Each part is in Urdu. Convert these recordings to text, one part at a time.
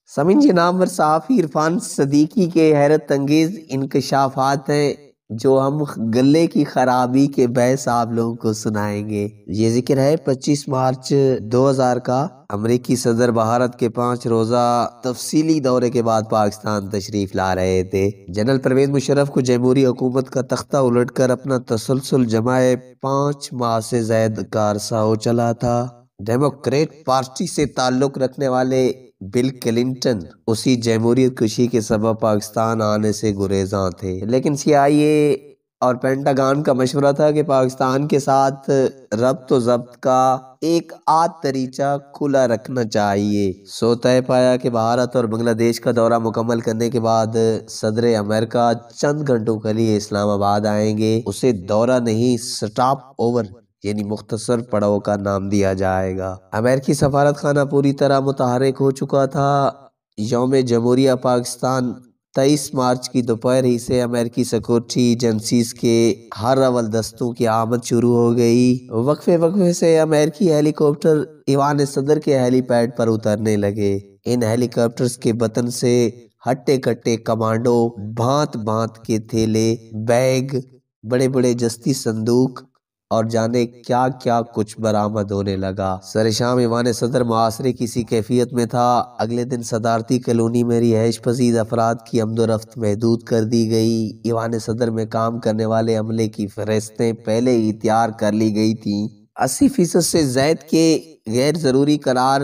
سمن جی نامور صحافی عرفان صدیقی کے حیرت انگیز انکشافات ہیں جو ہم گلے کی خرابی کے باعث آپ لوگوں کو سنائیں گے۔ یہ ذکر ہے 25 مارچ 2000 کا امریکی صدر بھارت کے 5 روزہ تفصیلی دورے کے بعد پاکستان تشریف لا رہے تھے۔ جنرل پرویز مشرف کو جمہوری حکومت کا تختہ الٹ کر اپنا تسلسل جمائے 5 ماہ سے زائد کا عرصہ ہو چلا تھا۔ ڈیموکریٹ پارٹی سے تعلق رکھنے والے بل کلنٹن اسی جمہوریت کشی کے سبب پاکستان آنے سے گریزاں تھے، لیکن CIA اور پینٹاگان کا مشورہ تھا کہ پاکستان کے ساتھ ربط و ضبط کا ایک دریچہ کھلا رکھنا چاہیے۔ سو طے پایا کہ بھارت اور بنگلہ دیش کا دورہ مکمل کرنے کے بعد صدر امریکہ چند گھنٹوں کے لیے اسلام آباد آئیں گے۔ اسے دورہ نہیں، سٹاپ اوور یعنی مختصر پڑاؤ کا نام دیا جائے گا۔ امریکی سفارت خانہ پوری طرح متحرک ہو چکا تھا۔ یوم جمہوریہ پاکستان 23 مارچ کی دوپہر ہی سے امریکی سیکورٹی ایجنسیز کے ہر اول دستوں کی آمد شروع ہو گئی۔ وقفے سے امریکی ہیلی کاپٹر ایوان صدر کے ہیلی پیڈ پر اترنے لگے۔ ان ہیلی کاپٹرز کے بطن سے ہٹے کٹے کمانڈو، بھانت بھانت کے تھیلے، بیگ، بڑے بڑے جستی صندوق اور جانے کیا کیا کچھ برآمد ہونے لگا۔ سر شام ایوان صدر معاشرے کسی کیفیت میں تھا۔ اگلے دن صدارتی کالونی میں رہائش پذیر افراد کی آمد و رفت محدود کر دی گئی۔ ایوان صدر میں کام کرنے والے عملے کی فہرستیں پہلے ہی تیار کر لی گئی تھیں۔ 80% سے زائد کے غیر ضروری قرار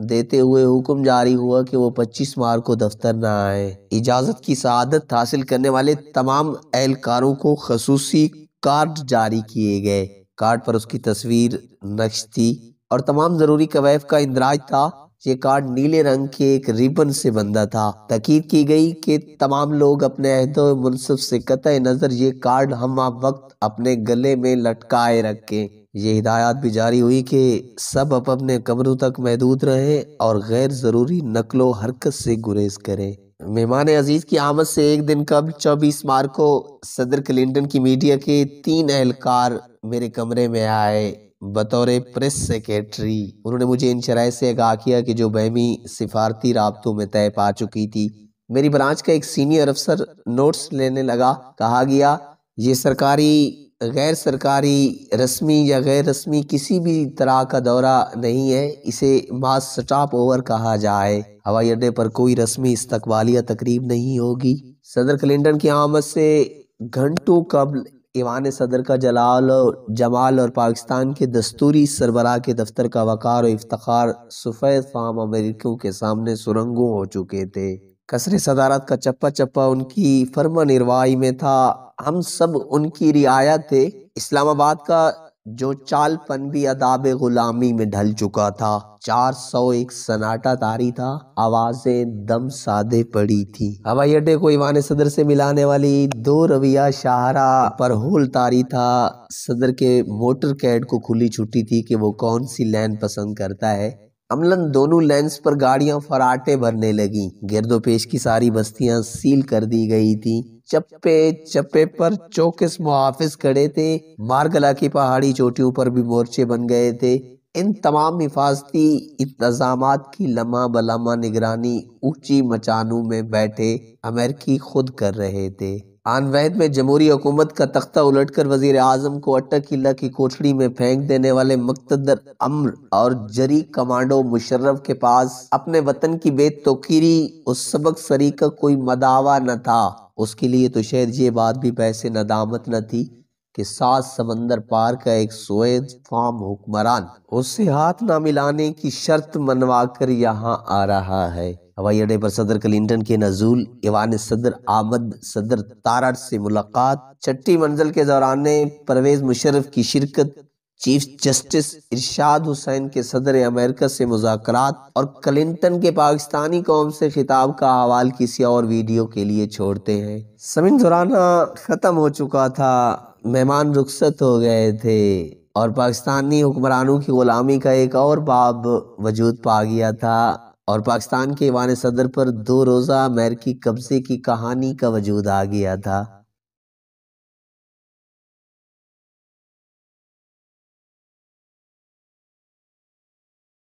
دیتے ہوئے حکم جاری ہوا کہ وہ 25 مارچ کو دفتر نہ آئیں۔ اجازت کی سعادت حاصل کرنے والے تمام اہلکاروں کو خصوصی کارڈ جاری کیے گئے۔ کارڈ پر اس کی تصویر نقش تھی اور تمام ضروری کوائف کا اندراج تھا۔ یہ کارڈ نیلے رنگ کے ایک ریبن سے بندھا تھا۔ تاکید کی گئی کہ تمام لوگ اپنے عہدہ و منصب سے قطع نظر یہ کارڈ ہم وقت اپنے گلے میں لٹکائے رکھیں۔ یہ ہدایات بھی جاری ہوئی کہ سب اپنے کمروں تک محدود رہیں اور غیر ضروری نقل و حرکت سے گریز کریں۔ مہمان عزیز کی آمد سے ایک دن قبل 24 مارچ کو صدر کلنٹن کی میڈیا کے 3 اہلکار میرے کمرے میں آئے بطور پریس سیکریٹری۔ انہوں نے مجھے ان شرائط سے آگاہ کیا کہ جو بہمی سفارتی رابطوں میں طے پا چکی تھی۔ میری برانچ کا ایک سینئر افسر نوٹس لینے لگا۔ کہا گیا یہ سرکاری، غیر سرکاری، رسمی یا غیر رسمی کسی بھی طرح کا دورہ نہیں ہے، اسے محض سٹاپ اوور کہا جائے۔ ہوائی اڈے پر کوئی رسمی استقبالیہ تقریب نہیں ہوگی۔ صدر کلنٹن کی آمد سے گھنٹوں قبل ایوان صدر کا جمال اور پاکستان کے دستوری سربراہ کے دفتر کا وقار و افتخار سفید فام امریکیوں کے سامنے سرنگوں ہو چکے تھے۔ قصر صدارت کا چپا چپا ان کی فرمان روائی میں تھا۔ ہم سب ان کی رعایا تھے۔ اسلام آباد کا جو چال پن بھی آداب غلامی میں ڈھل چکا تھا۔ 401 سناٹا طاری تھا، آوازیں دم سادے پڑی تھی۔ ہوائی اڈے کو ایوان صدر سے ملانے والی 2 رویہ شاہراہ پر ہول طاری تھا۔ صدر کے موٹر کیڈ کو کھلی چھٹی تھی کہ وہ کون سی لین پسند کرتا ہے۔ عملاً دونوں لینز پر گاڑیاں فراٹے بھرنے لگیں۔ گرد و پیش کی ساری بستیاں سیل کر دی گئی تھیں۔ چپے چپے پر چوکس محافظ کھڑے تھے۔ مارگلا کی پہاڑی چوٹیوں پر بھی مورچے بن گئے تھے۔ ان تمام حفاظتی انتظامات کی لمحہ بلمحہ نگرانی اونچی مچانوں میں بیٹھے امریکی خود کر رہے تھے۔ آن وحد میں جمہوری حکومت کا تختہ الٹ کر وزیر اعظم کو اٹا قلعہ کی کوٹھڑی میں پھینک دینے والے مقتدر امر اور جری کمانڈو مشرف کے پاس اپنے وطن کی بے توقیری اس سبق سری کا کوئی مداوا نہ تھا۔ اس کے لیے تو شاید یہ بات بھی بحث ندامت نہ تھی کہ 7 سمندر پار کا ایک سوید فام حکمران اس سے ہاتھ نہ ملانے کی شرط منوا کر یہاں آ رہا ہے۔ ہوائی اڈے پر صدر کلنٹن کے نزول، ایوان صدر آمد، صدر تارڑ سے ملاقات، چھٹی منزل کے دوران پرویز مشرف کی شرکت، چیف جسٹس ارشاد حسین کے صدر امریکہ سے مذاکرات اور کلنٹن کے پاکستانی قوم سے خطاب کا حوال کسی اور ویڈیو کے لیے چھوڑتے ہیں۔ سمن دورانہ ختم ہو چکا تھا، مہمان رخصت ہو گئے تھے اور پاکستانی حکمرانوں کی غلامی کا ایک اور باب وجود پا گیا تھا اور پاکستان کے ایوان صدر پر 2 روزہ امریکی قبضے کی کہانی کا وجود آ گیا تھا۔